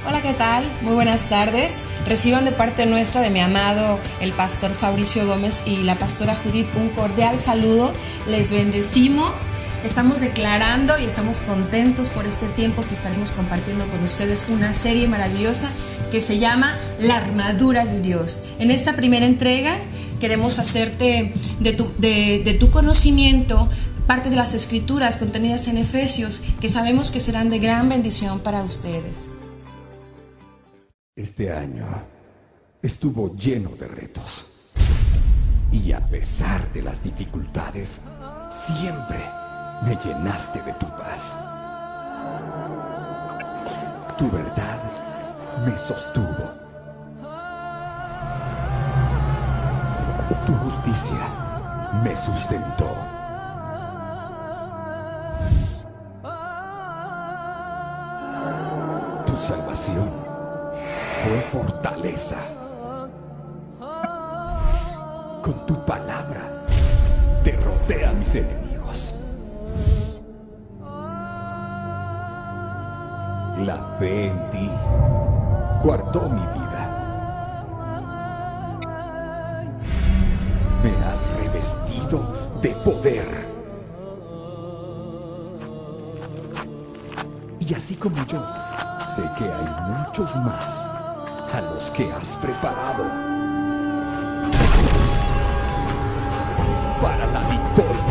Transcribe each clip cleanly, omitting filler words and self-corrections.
Hola, ¿qué tal? Muy buenas tardes. Reciban de parte nuestra, de mi amado el pastor Fabricio Gómez y la pastora Judith, un cordial saludo. Les bendecimos. Estamos declarando y estamos contentos por este tiempo que estaremos compartiendo con ustedes una serie maravillosa que se llama La Armadura de Dios. En esta primera entrega queremos hacerte de tu conocimiento parte de las escrituras contenidas en Efesios, que sabemos que serán de gran bendición para ustedes. Este año estuvo lleno de retos y a pesar de las dificultades, siempre me llenaste de tu paz. Tu verdad me sostuvo. Tu justicia me sustentó. Tu salvación fue fortaleza. Con tu palabra derroté a mis enemigos. La fe en ti guardó mi vida. Me has revestido de poder. Y así como yo, sé que hay muchos más a los que has preparado para la victoria.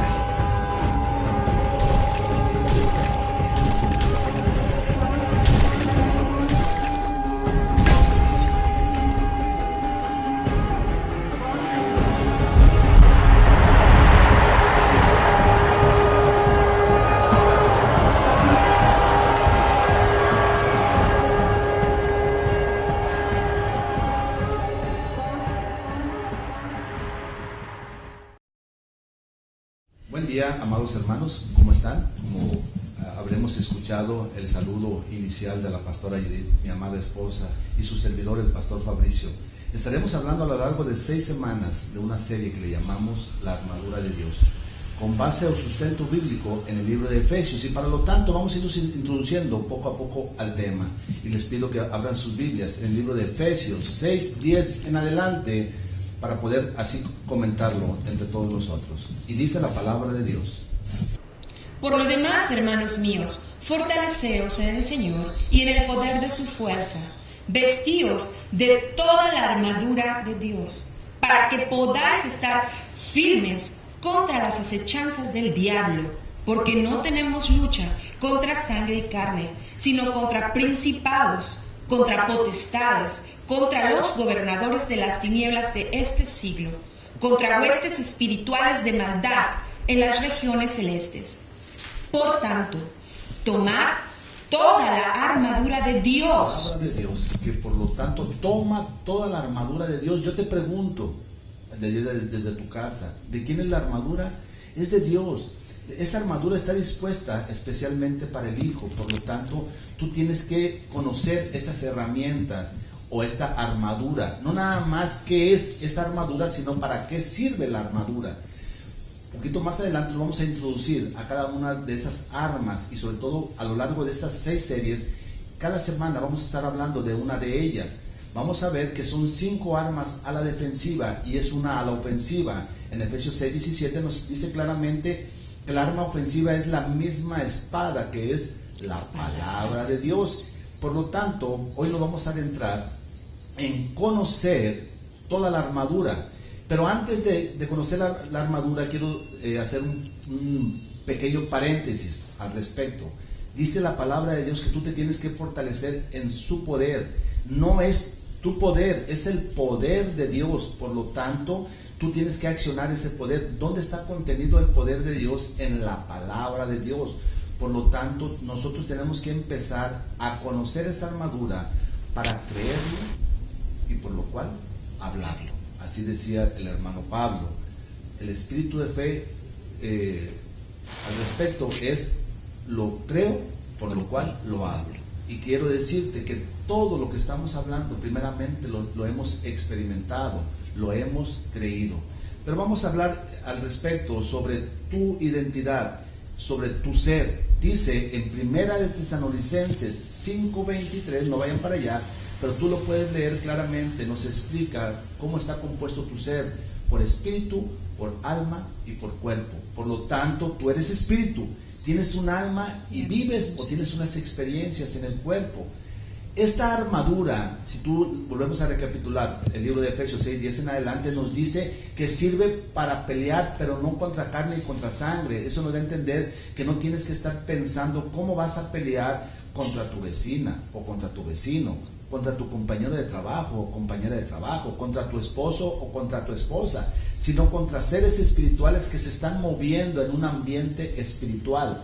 Buen día, amados hermanos, ¿cómo están? Como habremos escuchado el saludo inicial de la pastora Judith, mi amada esposa, y su servidor, el pastor Fabricio, estaremos hablando a lo largo de 6 semanas de una serie que le llamamos La Armadura de Dios, con base o sustento bíblico en el libro de Efesios, y para lo tanto vamos a irnos introduciendo poco a poco al tema, y les pido que abran sus Biblias en el libro de Efesios 6, 10 en adelante, para poder así comentarlo entre todos nosotros. Y dice la palabra de Dios: Por lo demás, hermanos míos, fortaleceos en el Señor y en el poder de su fuerza. Vestíos de toda la armadura de Dios, para que podáis estar firmes contra las acechanzas del diablo, porque no tenemos lucha contra sangre y carne, sino contra principados, contra potestades, contra los gobernadores de las tinieblas de este siglo, contra huestes espirituales de maldad en las regiones celestes. Por tanto, tomad toda la armadura de Dios. Que por lo tanto toma toda la armadura de Dios. Yo te pregunto, desde tu casa, ¿de quién es la armadura? Es de Dios. Esa armadura está dispuesta especialmente para el Hijo. Por lo tanto, tú tienes que conocer estas herramientas o esta armadura. No nada más qué es esa armadura, sino para qué sirve la armadura. Un poquito más adelante lo vamos a introducir a cada una de esas armas, y sobre todo a lo largo de estas 6 series, cada semana vamos a estar hablando de una de ellas. Vamos a ver que son 5 armas a la defensiva y es una a la ofensiva. En Efesios 6:17 nos dice claramente que la arma ofensiva es la misma espada, que es la palabra de Dios. Por lo tanto, hoy nos vamos a adentrar en conocer toda la armadura. Pero antes de conocer la armadura, quiero hacer un pequeño paréntesis al respecto. Dice la palabra de Dios que tú te tienes que fortalecer en su poder. No es tu poder, es el poder de Dios. Por lo tanto, tú tienes que accionar ese poder. ¿Dónde está contenido el poder de Dios? En la palabra de Dios. Por lo tanto, nosotros tenemos que empezar a conocer esta armadura para creerlo y por lo cual hablarlo. Así decía el hermano Pablo. El espíritu de fe al respecto es: lo creo, por lo cual lo hablo. Y quiero decirte que todo lo que estamos hablando, primeramente lo hemos experimentado, lo hemos creído. Pero vamos a hablar al respecto sobre tu identidad. sobre tu ser. Dice en Primera de Tesalonicenses 5:23, no vayan para allá, pero tú lo puedes leer claramente, nos explica cómo está compuesto tu ser, por espíritu, por alma y por cuerpo. Por lo tanto, tú eres espíritu, tienes un alma y vives o tienes unas experiencias en el cuerpo. Esta armadura, si tú volvemos a recapitular el libro de Efesios 6:10 en adelante, nos dice que sirve para pelear, pero no contra carne y contra sangre. Eso nos da a entender que no tienes que estar pensando cómo vas a pelear contra tu vecina o contra tu vecino, contra tu compañero de trabajo o compañera de trabajo, contra tu esposo o contra tu esposa, sino contra seres espirituales que se están moviendo en un ambiente espiritual.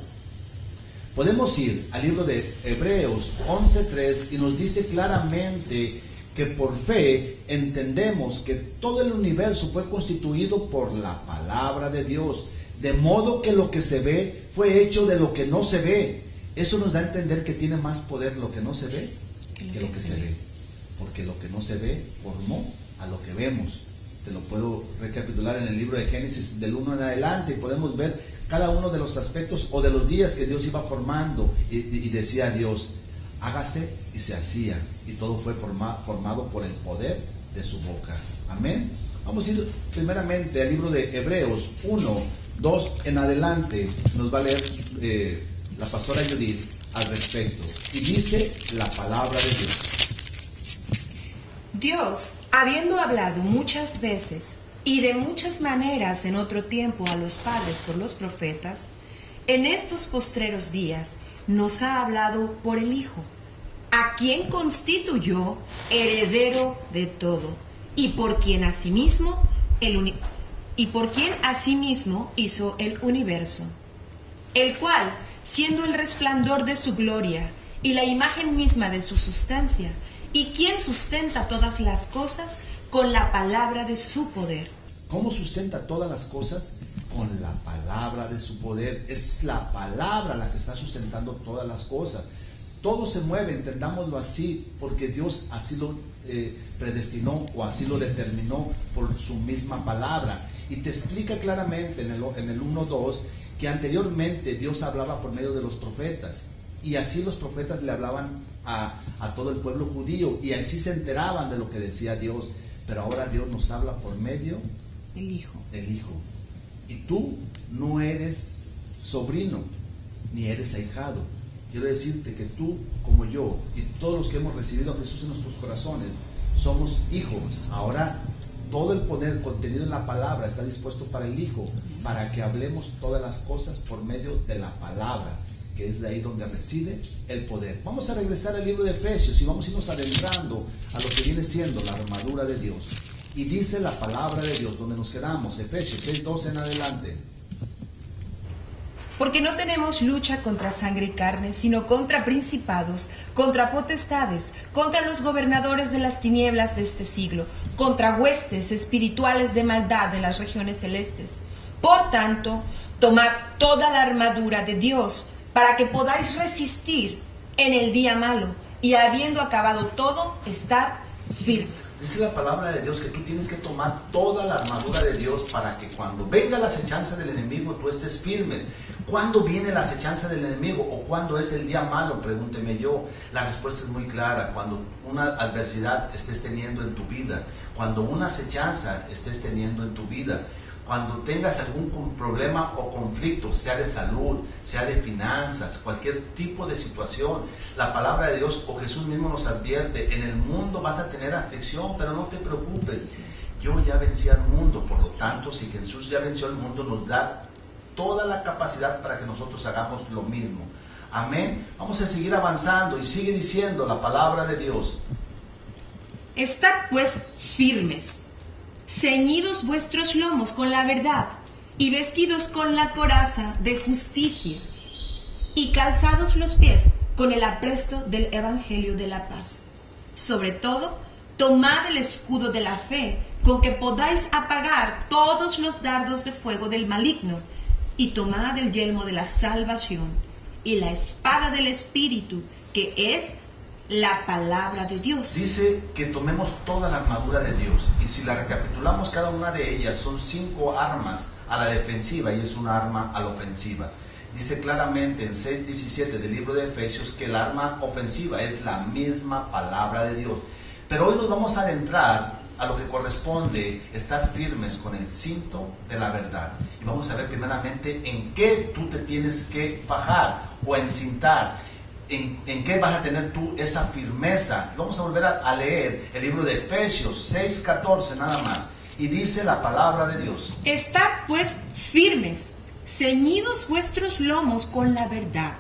Podemos ir al libro de Hebreos 11:3 y nos dice claramente que por fe entendemos que todo el universo fue constituido por la palabra de Dios, de modo que lo que se ve fue hecho de lo que no se ve. Eso nos da a entender que tiene más poder lo que no se ve que lo que se ve, porque lo que no se ve formó a lo que vemos. Te lo puedo recapitular en el libro de Génesis del 1 en adelante y podemos ver cada uno de los aspectos o de los días que Dios iba formando y decía Dios, hágase, y se hacía, y todo fue formado por el poder de su boca. Amén. Vamos a ir primeramente al libro de Hebreos 1:2 en adelante. Nos va a leer la pastora Judith al respecto, y dice la palabra de Dios. Dios, habiendo hablado muchas veces y de muchas maneras en otro tiempo a los padres por los profetas, en estos postreros días nos ha hablado por el Hijo, a quien constituyó heredero de todo, y por quien asimismo hizo el universo, el cual, siendo el resplandor de su gloria y la imagen misma de su sustancia, y quien sustenta todas las cosas con la palabra de su poder. ¿Cómo sustenta todas las cosas? Con la palabra de su poder. Es la palabra la que está sustentando todas las cosas. Todo se mueve, entendámoslo así, porque Dios así lo predestinó o así lo determinó por su misma palabra. Y te explica claramente en el 1:2 que anteriormente Dios hablaba por medio de los profetas. Y así los profetas le hablaban a todo el pueblo judío, y así se enteraban de lo que decía Dios. Pero ahora Dios nos habla por medio del Hijo. Y tú no eres sobrino, ni eres ahijado. Quiero decirte que tú, como yo, y todos los que hemos recibido a Jesús en nuestros corazones, somos hijos. Ahora todo el poder contenido en la palabra está dispuesto para el Hijo, para que hablemos todas las cosas por medio de la palabra, que es de ahí donde reside el poder. Vamos a regresar al libro de Efesios y vamos a irnos adentrando a lo que viene siendo la armadura de Dios. Y dice la palabra de Dios, donde nos quedamos, Efesios 6:12 en adelante. Porque no tenemos lucha contra sangre y carne, sino contra principados, contra potestades, contra los gobernadores de las tinieblas de este siglo, contra huestes espirituales de maldad en las regiones celestes. Por tanto, tomad toda la armadura de Dios, para que podáis resistir en el día malo, y habiendo acabado todo, estar firmes. Dice la palabra de Dios que tú tienes que tomar toda la armadura de Dios para que cuando venga la acechanza del enemigo tú estés firme. ¿Cuándo viene la acechanza del enemigo o cuándo es el día malo? Pregúnteme yo. La respuesta es muy clara. Cuando una adversidad estés teniendo en tu vida, cuando una acechanza estés teniendo en tu vida, cuando tengas algún problema o conflicto, sea de salud, sea de finanzas, cualquier tipo de situación, la palabra de Dios o Jesús mismo nos advierte, en el mundo vas a tener aflicción, pero no te preocupes, yo ya vencí al mundo. Por lo tanto, si Jesús ya venció al mundo, nos da toda la capacidad para que nosotros hagamos lo mismo. Amén. Vamos a seguir avanzando y sigue diciendo la palabra de Dios. Estad pues firmes, ceñidos vuestros lomos con la verdad, y vestidos con la coraza de justicia, y calzados los pies con el apresto del evangelio de la paz. Sobre todo, tomad el escudo de la fe, con que podáis apagar todos los dardos de fuego del maligno, y tomad el yelmo de la salvación, y la espada del Espíritu, que es la palabra de Dios. Dice que tomemos toda la armadura de Dios, y si la recapitulamos, cada una de ellas son 5 armas a la defensiva y es una arma a la ofensiva. Dice claramente en 6:17 del libro de Efesios que el arma ofensiva es la misma palabra de Dios. Pero hoy nos vamos a adentrar a lo que corresponde estar firmes con el cinto de la verdad. Y vamos a ver primeramente en qué tú te tienes que fajar o encintar, en qué vas a tener tú esa firmeza. Vamos a volver a leer el libro de Efesios 6:14 nada más. Y dice la palabra de Dios: Estad pues firmes, ceñidos vuestros lomos con la verdad,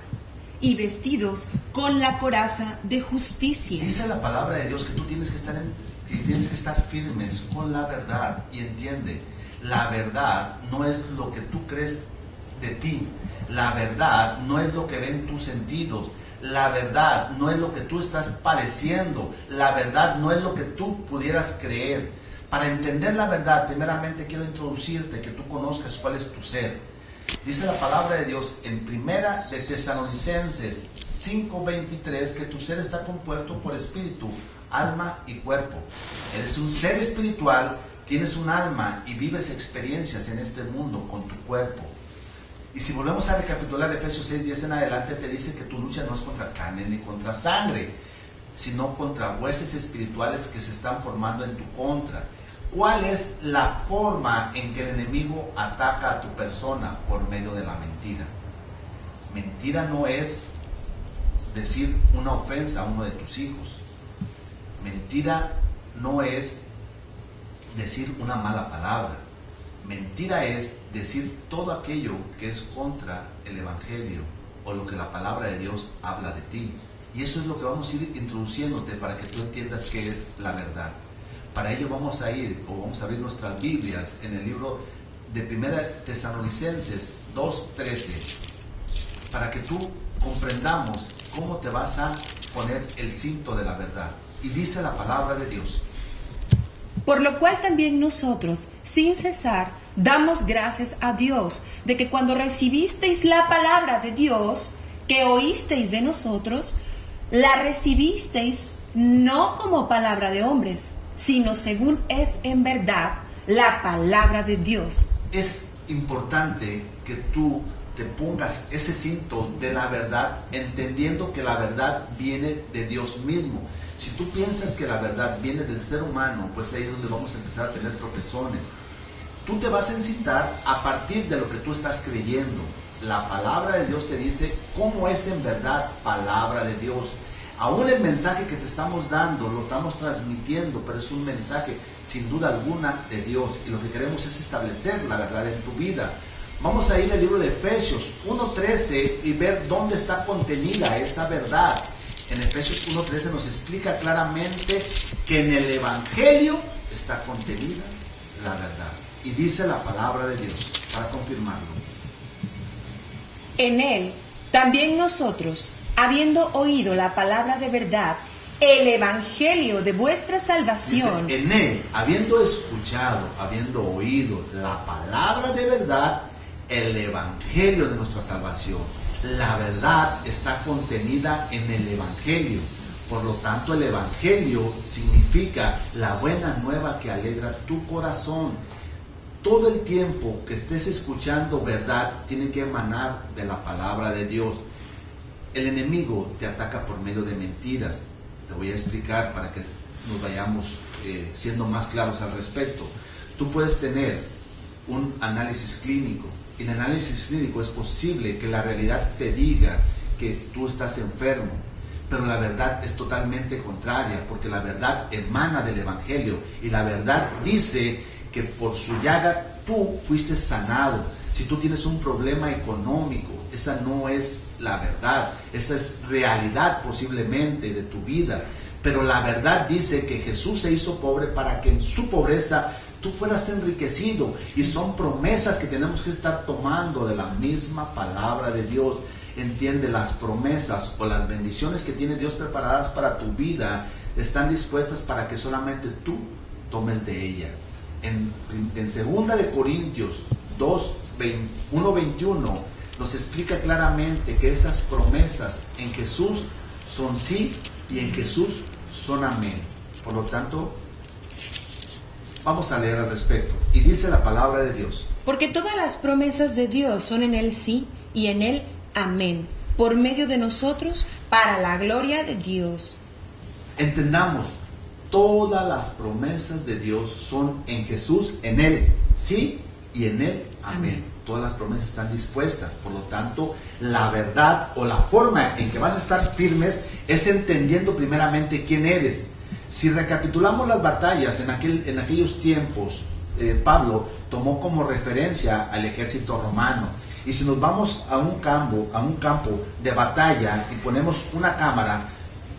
y vestidos con la coraza de justicia. Dice la palabra de Dios que tú tienes que estar firmes con la verdad. Y entiende, la verdad no es lo que tú crees de ti. La verdad no es lo que ven tus sentidos. La verdad no es lo que tú estás padeciendo. La verdad no es lo que tú pudieras creer. Para entender la verdad, primeramente quiero introducirte, que tú conozcas cuál es tu ser. Dice la palabra de Dios en Primera de Tesalonicenses 5:23 que tu ser está compuesto por espíritu, alma y cuerpo. Eres un ser espiritual, tienes un alma y vives experiencias en este mundo con tu cuerpo. Y si volvemos a recapitular Efesios 6:10 en adelante, te dice que tu lucha no es contra carne ni contra sangre, sino contra huestes espirituales que se están formando en tu contra. ¿Cuál es la forma en que el enemigo ataca a tu persona? Por medio de la mentira. Mentira no es decir una ofensa a uno de tus hijos. Mentira no es decir una mala palabra. Mentira es decir todo aquello que es contra el Evangelio o lo que la palabra de Dios habla de ti. Y eso es lo que vamos a ir introduciéndote para que tú entiendas qué es la verdad. Para ello vamos a abrir nuestras Biblias en el libro de Primera Tesalonicenses 2:13, para que tú comprendamos cómo te vas a poner el cinto de la verdad. Y dice la palabra de Dios: Por lo cual también nosotros, sin cesar, damos gracias a Dios de que cuando recibisteis la palabra de Dios, que oísteis de nosotros, la recibisteis no como palabra de hombres, sino según es en verdad la palabra de Dios. Es importante que tú te pongas ese cinto de la verdad, entendiendo que la verdad viene de Dios mismo. Si tú piensas que la verdad viene del ser humano, pues ahí es donde vamos a empezar a tener tropezones. Tú te vas a encintar a partir de lo que tú estás creyendo. La palabra de Dios te dice cómo es en verdad palabra de Dios. Aún el mensaje que te estamos dando, lo estamos transmitiendo, pero es un mensaje sin duda alguna de Dios. Y lo que queremos es establecer la verdad en tu vida. Vamos a ir al libro de Efesios 1:13 y ver dónde está contenida esa verdad. En Efesios 1:13 nos explica claramente que en el Evangelio está contenida la verdad. Y dice la palabra de Dios, para confirmarlo: En él también nosotros, habiendo oído la palabra de verdad, el evangelio de vuestra salvación. Dice, en él, habiendo escuchado, habiendo oído la palabra de verdad, el evangelio de nuestra salvación. La verdad está contenida en el evangelio. Por lo tanto, el evangelio significa la buena nueva que alegra tu corazón. Todo el tiempo que estés escuchando verdad tiene que emanar de la palabra de Dios. El enemigo te ataca por medio de mentiras. Te voy a explicar para que nos vayamos siendo más claros al respecto. Tú puedes tener un análisis clínico. En el análisis clínico es posible que la realidad te diga que tú estás enfermo, pero la verdad es totalmente contraria, porque la verdad emana del evangelio y la verdad dice que por su llaga tú fuiste sanado. Si tú tienes un problema económico, esa no es la verdad, esa es realidad posiblemente de tu vida, pero la verdad dice que Jesús se hizo pobre para que en su pobreza tú fueras enriquecido, y son promesas que tenemos que estar tomando de la misma palabra de Dios. Entiende, las promesas o las bendiciones que tiene Dios preparadas para tu vida están dispuestas para que solamente tú tomes de ella. En 2 de Corintios 1:21 nos explica claramente que esas promesas en Jesús son sí y en Jesús son amén. Por lo tanto, vamos a leer al respecto. Y dice la palabra de Dios: Porque todas las promesas de Dios son en él sí y en Él. Amén. Por medio de nosotros, para la gloria de Dios. Entendamos, todas las promesas de Dios son en Jesús, en Él, sí, y en Él, amén. Todas las promesas están dispuestas, por lo tanto, la verdad o la forma en que vas a estar firmes es entendiendo primeramente quién eres. Si recapitulamos las batallas en aquellos tiempos, Pablo tomó como referencia al ejército romano. Y si nos vamos a un campo de batalla y ponemos una cámara,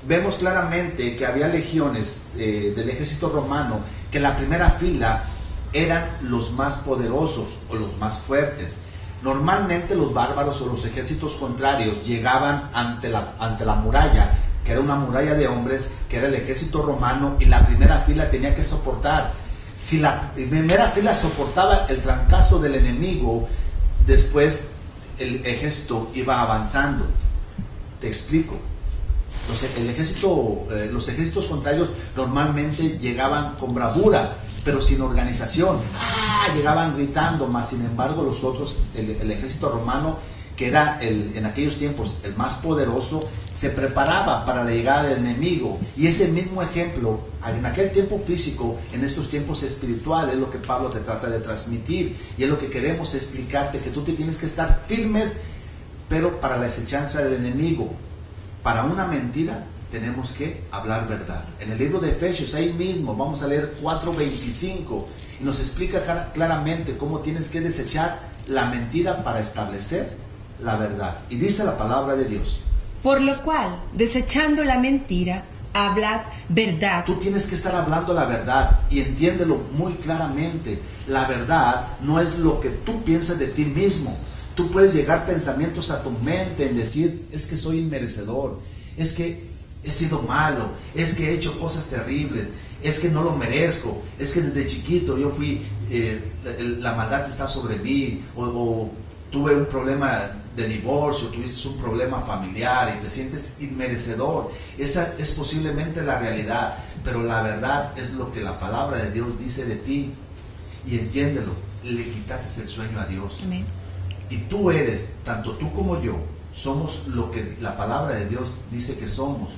vemos claramente que había legiones del ejército romano que en la primera fila eran los más poderosos o los más fuertes. Normalmente los bárbaros o los ejércitos contrarios llegaban ante la muralla, que era una muralla de hombres, que era el ejército romano, y la primera fila tenía que soportar. Si la primera fila soportaba el trancazo del enemigo, después el ejército iba avanzando. Te explico. Los ejércitos contrarios normalmente llegaban con bravura, pero sin organización. Llegaban gritando, mas sin embargo los otros, el ejército romano, que era en aquellos tiempos el más poderoso, se preparaba para la llegada del enemigo. Y ese mismo ejemplo, en aquel tiempo físico, en estos tiempos espirituales, es lo que Pablo te trata de transmitir, y es lo que queremos explicarte, que tú te tienes que estar firmes, pero para la acechanza del enemigo. Para una mentira tenemos que hablar verdad. En el libro de Efesios, ahí mismo, vamos a leer 4:25, y nos explica claramente cómo tienes que desechar la mentira para establecer la verdad. Y dice la palabra de Dios: por lo cual, desechando la mentira, hablad verdad. Tú tienes que estar hablando la verdad, y entiéndelo muy claramente. La verdad no es lo que tú piensas de ti mismo. Tú puedes llegar pensamientos a tu mente en decir: es que soy inmerecedor, es que he sido malo, es que he hecho cosas terribles, es que no lo merezco, es que desde chiquito yo fui, la maldad está sobre mí, o tuve un problema de divorcio, tuviste un problema familiar y te sientes inmerecedor. Esa es posiblemente la realidad, pero la verdad es lo que la palabra de Dios dice de ti. Y entiéndelo, le quitaste el sueño a Dios. Amén. Y tú eres, tanto tú como yo, somos lo que la palabra de Dios dice que somos.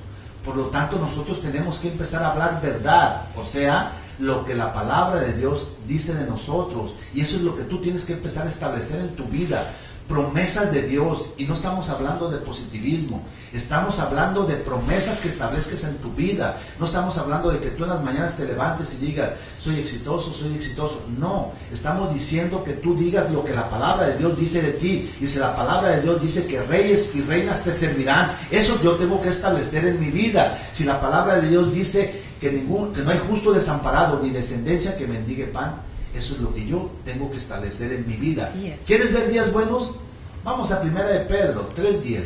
Por lo tanto, nosotros tenemos que empezar a hablar verdad, o sea, lo que la palabra de Dios dice de nosotros. Y eso es lo que tú tienes que empezar a establecer en tu vida. Promesas de Dios. Y no estamos hablando de positivismo, estamos hablando de promesas que establezcas en tu vida. No estamos hablando de que tú en las mañanas te levantes y digas: soy exitoso, soy exitoso. No, estamos diciendo que tú digas lo que la palabra de Dios dice de ti. Y si la palabra de Dios dice que reyes y reinas te servirán, eso yo tengo que establecer en mi vida. Si la palabra de Dios dice que no hay justo desamparado ni descendencia que mendigue pan, eso es lo que yo tengo que establecer en mi vida. ¿Quieres ver días buenos? Vamos a 1 de Pedro 3:10.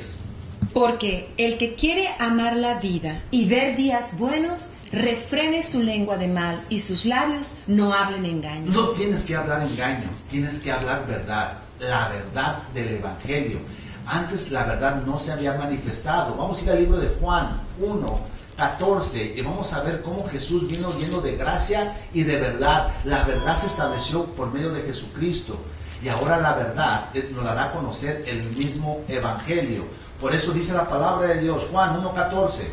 Porque el que quiere amar la vida y ver días buenos, refrene su lengua de mal y sus labios no hablen engaño. No tienes que hablar engaño, tienes que hablar verdad, la verdad del Evangelio. Antes la verdad no se había manifestado. Vamos a ir al libro de Juan 1:14 y vamos a ver cómo Jesús vino lleno de gracia y de verdad. La verdad se estableció por medio de Jesucristo, y ahora la verdad nos la hará a conocer el mismo Evangelio. Por eso dice la palabra de Dios, Juan 1:14.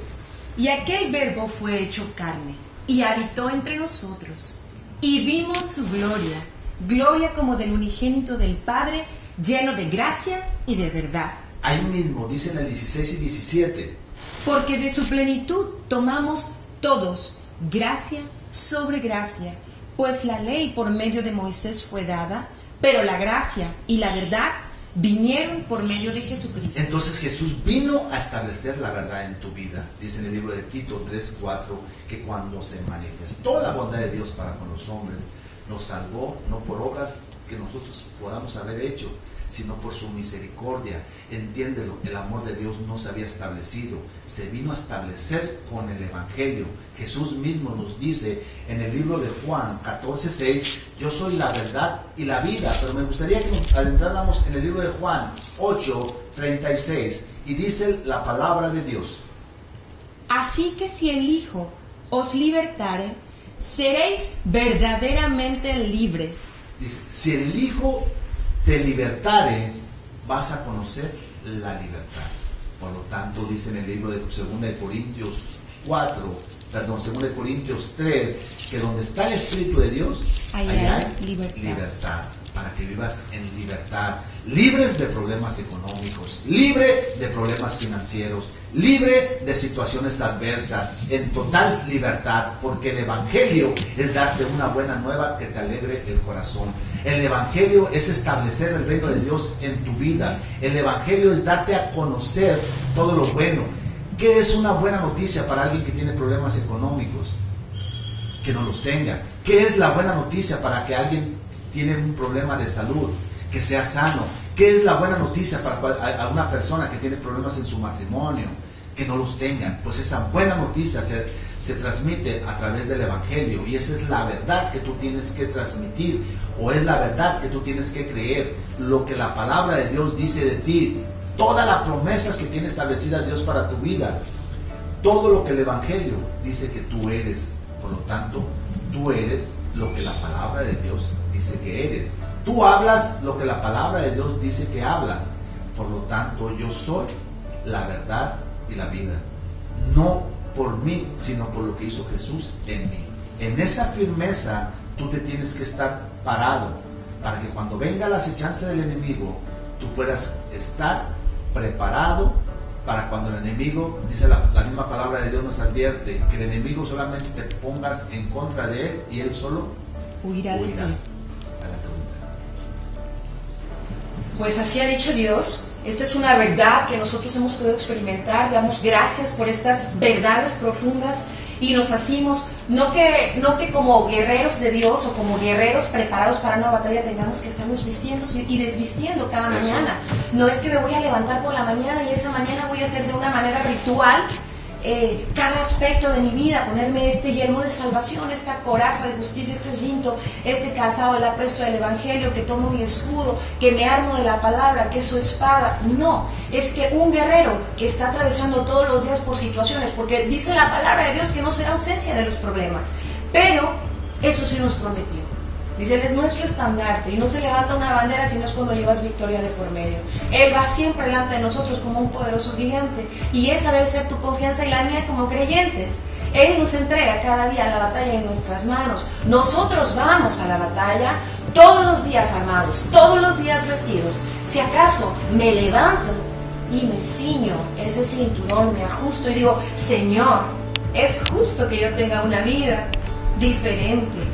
Y aquel verbo fue hecho carne y habitó entre nosotros, y vimos su gloria, gloria como del unigénito del Padre, lleno de gracia y de verdad. Ahí mismo dice en el 16 y 17. Porque de su plenitud tomamos todos gracia sobre gracia, pues la ley por medio de Moisés fue dada, pero la gracia y la verdad vinieron por medio de Jesucristo. Entonces Jesús vino a establecer la verdad en tu vida. Dice en el libro de Tito 3:4 que cuando se manifestó la bondad de Dios para con los hombres, nos salvó no por obras que nosotros podamos haber hecho, sino por su misericordia. Entiéndelo, el amor de Dios no se había establecido, se vino a establecer con el Evangelio. Jesús mismo nos dice en el libro de Juan 14:6, yo soy la verdad y la vida. Pero me gustaría que nos adentráramos en el libro de Juan 8:36, y dice la palabra de Dios: así que si el Hijo os libertare, seréis verdaderamente libres. Dice, si el Hijo te libertare, vas a conocer la libertad. Por lo tanto, dice en el libro de 2 Corintios 2 Corintios 3, que donde está el Espíritu de Dios, ahí hay libertad. Para que vivas en libertad, libres de problemas económicos, libre de problemas financieros, libre de situaciones adversas, en total libertad, porque el Evangelio es darte una buena nueva que te alegre el corazón. El Evangelio es establecer el reino de Dios en tu vida. El Evangelio es darte a conocer todo lo bueno. ¿Qué es una buena noticia para alguien que tiene problemas económicos? Que no los tenga. ¿Qué es la buena noticia para que alguien tiene un problema de salud? Que sea sano. ¿Qué es la buena noticia para una persona que tiene problemas en su matrimonio? Que no los tengan. Pues esa buena noticia se transmite a través del Evangelio, y esa es la verdad que tú tienes que transmitir, o es la verdad que tú tienes que creer, lo que la palabra de Dios dice de ti, todas las promesas que tiene establecidas Dios para tu vida, todo lo que el Evangelio dice que tú eres. Por lo tanto, tú eres lo que la palabra de Dios dice que eres. Tú hablas lo que la palabra de Dios dice que hablas. Por lo tanto, yo soy la verdad y la vida. No por mí, sino por lo que hizo Jesús en mí. En esa firmeza tú te tienes que estar parado, para que cuando venga la acechanza del enemigo, tú puedas estar preparado para cuando el enemigo, dice la misma palabra de Dios nos advierte, que el enemigo solamente te pongas en contra de él y él solo huirá de ti. Pues así ha dicho Dios. Esta es una verdad que nosotros hemos podido experimentar. Damos gracias por estas verdades profundas y nos hacemos, no que como guerreros de Dios o como guerreros preparados para una batalla tengamos que estarnos vistiendo y desvistiendo cada mañana. No es que me voy a levantar por la mañana y esa mañana voy a hacer de una manera ritual cada aspecto de mi vida, ponerme este yelmo de salvación, esta coraza de justicia, este cinto, este calzado del apresto del Evangelio, que tomo mi escudo, que me armo de la palabra, que es su espada. No, es que un guerrero que está atravesando todos los días por situaciones, porque dice la palabra de Dios que no será ausencia de los problemas, pero eso sí nos prometió. Dice, Él es nuestro estandarte, y no se levanta una bandera si no es cuando llevas victoria de por medio. Él va siempre delante de nosotros como un poderoso gigante, y esa debe ser tu confianza y la mía como creyentes. Él nos entrega cada día la batalla en nuestras manos. Nosotros vamos a la batalla todos los días armados, todos los días vestidos. Si acaso me levanto y me ciño ese cinturón, me ajusto y digo, Señor, es justo que yo tenga una vida diferente,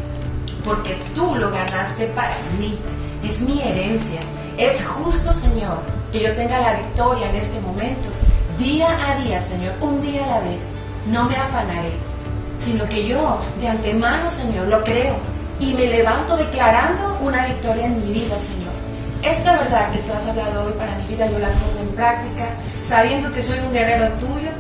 porque tú lo ganaste para mí, es mi herencia. Es justo, Señor, que yo tenga la victoria en este momento, día a día, Señor, un día a la vez. No me afanaré, sino que yo de antemano, Señor, lo creo y me levanto declarando una victoria en mi vida, Señor. Esta verdad que tú has hablado hoy para mi vida, yo la pongo en práctica, sabiendo que soy un guerrero tuyo.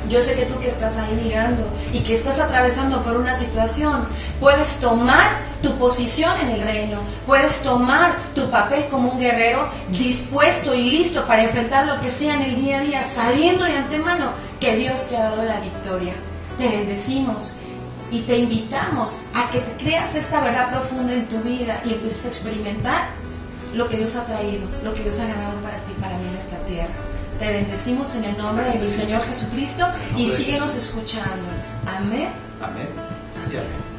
Yo sé que tú que estás ahí mirando y que estás atravesando por una situación, puedes tomar tu posición en el reino, puedes tomar tu papel como un guerrero dispuesto y listo para enfrentar lo que sea en el día a día, sabiendo de antemano que Dios te ha dado la victoria. Te bendecimos y te invitamos a que te creas esta verdad profunda en tu vida y empieces a experimentar lo que Dios ha traído, lo que Dios ha ganado para ti y para mí en esta tierra. Te bendecimos en el nombre de mi Señor Jesucristo y síguenos escuchando. Amén. Amén. Amén.